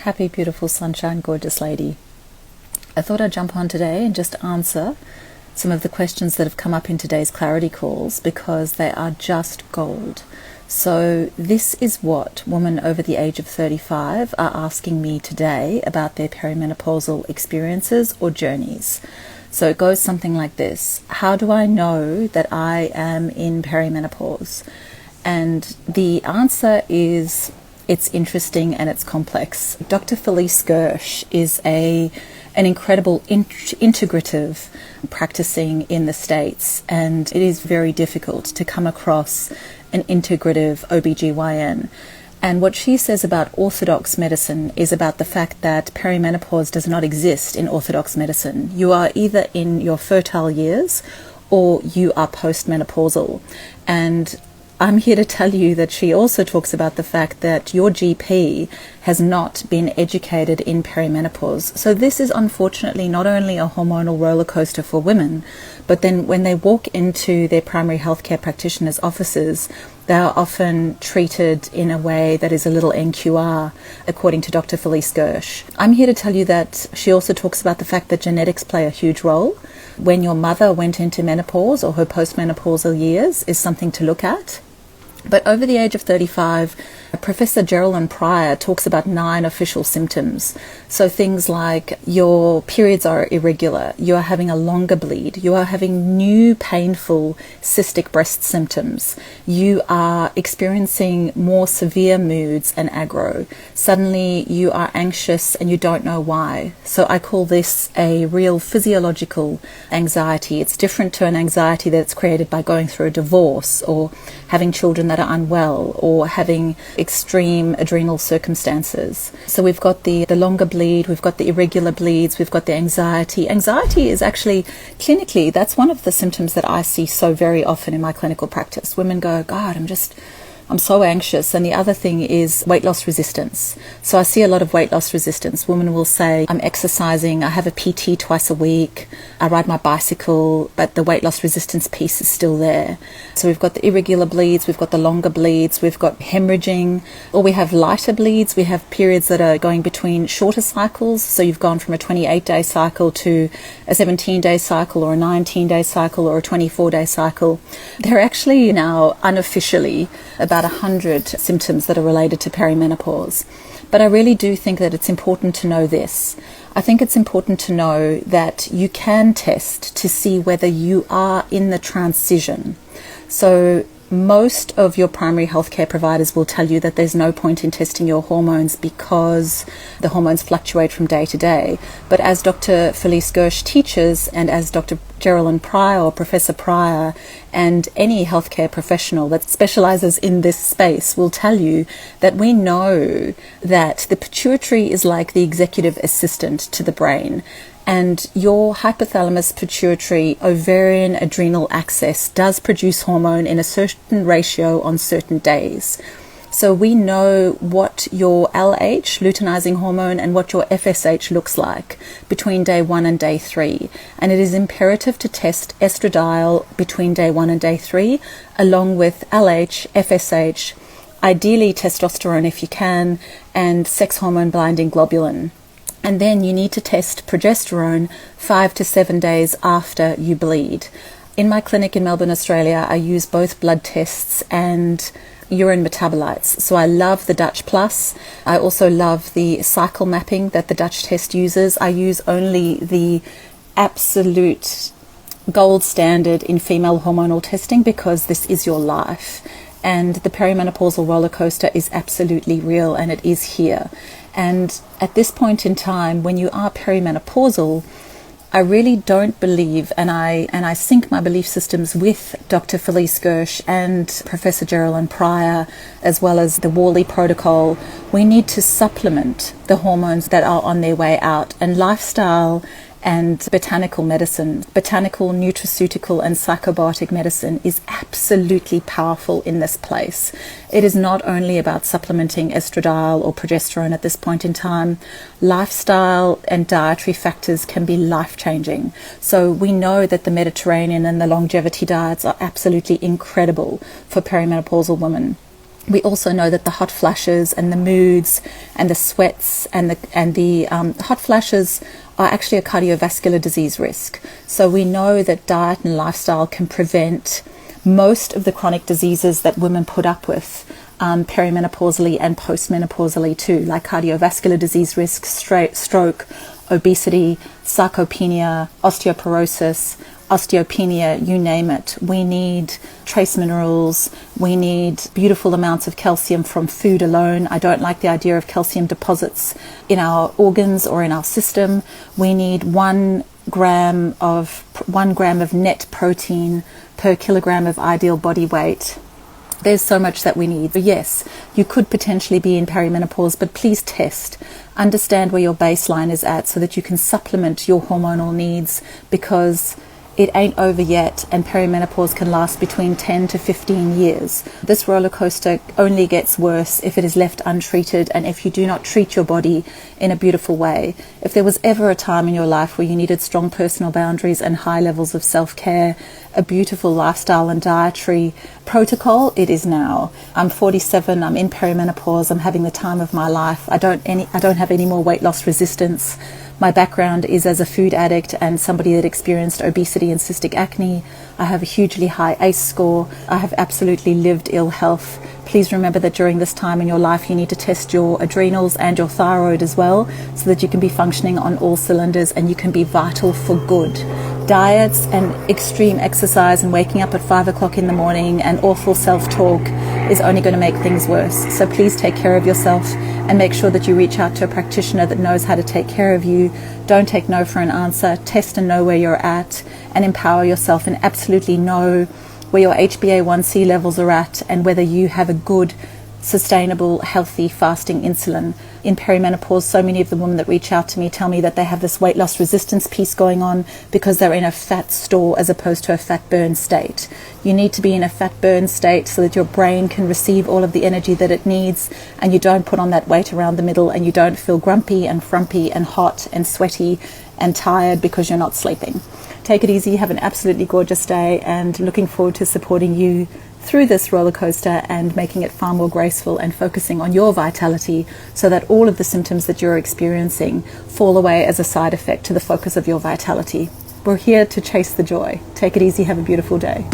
Happy, beautiful, sunshine, gorgeous lady. I thought I'd jump on today and just answer some of the questions that have come up in today's clarity calls because they are just gold. So this is what women over the age of 35 are asking me today about their perimenopausal experiences or journeys. So it goes something like this. How do I know that I am in perimenopause? And the answer is, it's interesting and it's complex. Dr. Felice Gersh is an incredible integrative practicing in the States, and it is very difficult to come across an integrative OBGYN. And what she says about orthodox medicine is about the fact that perimenopause does not exist in orthodox medicine. You are either in your fertile years or you are postmenopausal. And I'm here to tell you that she also talks about the fact that your GP has not been educated in perimenopause. So this is unfortunately not only a hormonal roller coaster for women, but then when they walk into their primary healthcare practitioners' offices, they are often treated in a way that is a little NQR, according to Dr. Felice Gersh. I'm here to tell you that she also talks about the fact that genetics play a huge role. When your mother went into menopause or her postmenopausal years is something to look at. But over the age of 35, Professor Geraldine Pryor talks about 9 official symptoms. So things like your periods are irregular, you are having a longer bleed, you are having new painful cystic breast symptoms, you are experiencing more severe moods and aggro. Suddenly you are anxious and you don't know why. So I call this a real physiological anxiety. It's different to an anxiety that's created by going through a divorce or having children that are unwell or having extreme adrenal circumstances. So we've got the longer bleed, we've got the irregular bleeds, we've got the anxiety. Anxiety is actually, clinically, that's one of the symptoms that I see so very often in my clinical practice. Women go, God, I'm so anxious. And the other thing is weight loss resistance. So I see a lot of weight loss resistance. Women will say, I'm exercising, I have a PT twice a week, I ride my bicycle, but the weight loss resistance piece is still there. So we've got the irregular bleeds, we've got the longer bleeds, we've got hemorrhaging, or we have lighter bleeds. We have periods that are going between shorter cycles. So you've gone from a 28-day cycle to a 17-day cycle or a 19-day cycle or a 24-day cycle. There are actually now unofficially about 100 symptoms that are related to perimenopause. But I really do think that it's important to know this. I think it's important to know that you can test to see whether you are in the transition. So most of your primary healthcare providers will tell you that there's no point in testing your hormones because the hormones fluctuate from day to day. But as Dr. Felice Gersh teaches, and as Dr. Geraldine Pryor or Professor Pryor and any healthcare professional that specializes in this space will tell you that we know that the pituitary is like the executive assistant to the brain. And your hypothalamus, pituitary, ovarian, adrenal axis does produce hormone in a certain ratio on certain days. So we know what your LH, luteinizing hormone, and what your FSH looks like between day 1 and day 3. And it is imperative to test estradiol between day 1 and day 3, along with LH, FSH, ideally testosterone if you can, and sex hormone binding globulin. And then you need to test progesterone 5 to 7 days after you bleed. In my clinic in Melbourne, Australia, I use both blood tests and urine metabolites. So I love the Dutch Plus. I also love the cycle mapping that the Dutch test uses. I use only the absolute gold standard in female hormonal testing because this is your life. And the perimenopausal roller coaster is absolutely real, and it is here. And at this point in time, when you are perimenopausal, I really don't believe, and I sync my belief systems with Dr. Felice Gersh and Professor Geraldine Pryor, as well as the Worley protocol. We need to supplement the hormones that are on their way out, and lifestyle and botanical medicine, botanical, nutraceutical and psychobiotic medicine is absolutely powerful in this place. It is not only about supplementing estradiol or progesterone at this point in time. Lifestyle and dietary factors can be life-changing. So we know that the Mediterranean and the longevity diets are absolutely incredible for perimenopausal women. We also know that the hot flashes and the moods and the sweats and the hot flashes are actually a cardiovascular disease risk. So we know that diet and lifestyle can prevent most of the chronic diseases that women put up with perimenopausally and postmenopausally too, like cardiovascular disease risk, stroke, obesity, sarcopenia, osteoporosis, osteopenia, you name it. We need trace minerals. We need beautiful amounts of calcium from food alone. I don't like the idea of calcium deposits in our organs or in our system. We need 1 gram of net protein per kilogram of ideal body weight. There's so much that we need. Yes, you could potentially be in perimenopause, but please test. Understand where your baseline is at so that you can supplement your hormonal needs, because it ain't over yet, and perimenopause can last between 10 to 15 years. This roller coaster only gets worse if it is left untreated and if you do not treat your body in a beautiful way. If there was ever a time in your life where you needed strong personal boundaries and high levels of self-care, a beautiful lifestyle and dietary protocol, it is now. I'm 47, I'm in perimenopause, I'm having the time of my life. I don't have any more weight loss resistance. My background is as a food addict and somebody that experienced obesity and cystic acne. I have a hugely high ACE score. I have absolutely lived ill health. Please remember that during this time in your life, you need to test your adrenals and your thyroid as well, so that you can be functioning on all cylinders and you can be vital for good. Diets and extreme exercise and waking up at 5 o'clock in the morning and awful self-talk is only going to make things worse. So please take care of yourself and make sure that you reach out to a practitioner that knows how to take care of you. Don't take no for an answer. Test and know where you're at, and empower yourself and absolutely know where your HbA1c levels are at and whether you have a good, sustainable, healthy, fasting insulin. In perimenopause, so many of the women that reach out to me tell me that they have this weight loss resistance piece going on because they're in a fat store as opposed to a fat burn state. You need to be in a fat burn state so that your brain can receive all of the energy that it needs, and you don't put on that weight around the middle, and you don't feel grumpy and frumpy and hot and sweaty and tired because you're not sleeping. Take it easy, have an absolutely gorgeous day, and looking forward to supporting you through this roller coaster and making it far more graceful and focusing on your vitality so that all of the symptoms that you're experiencing fall away as a side effect to the focus of your vitality. We're here to chase the joy. Take it easy, have a beautiful day.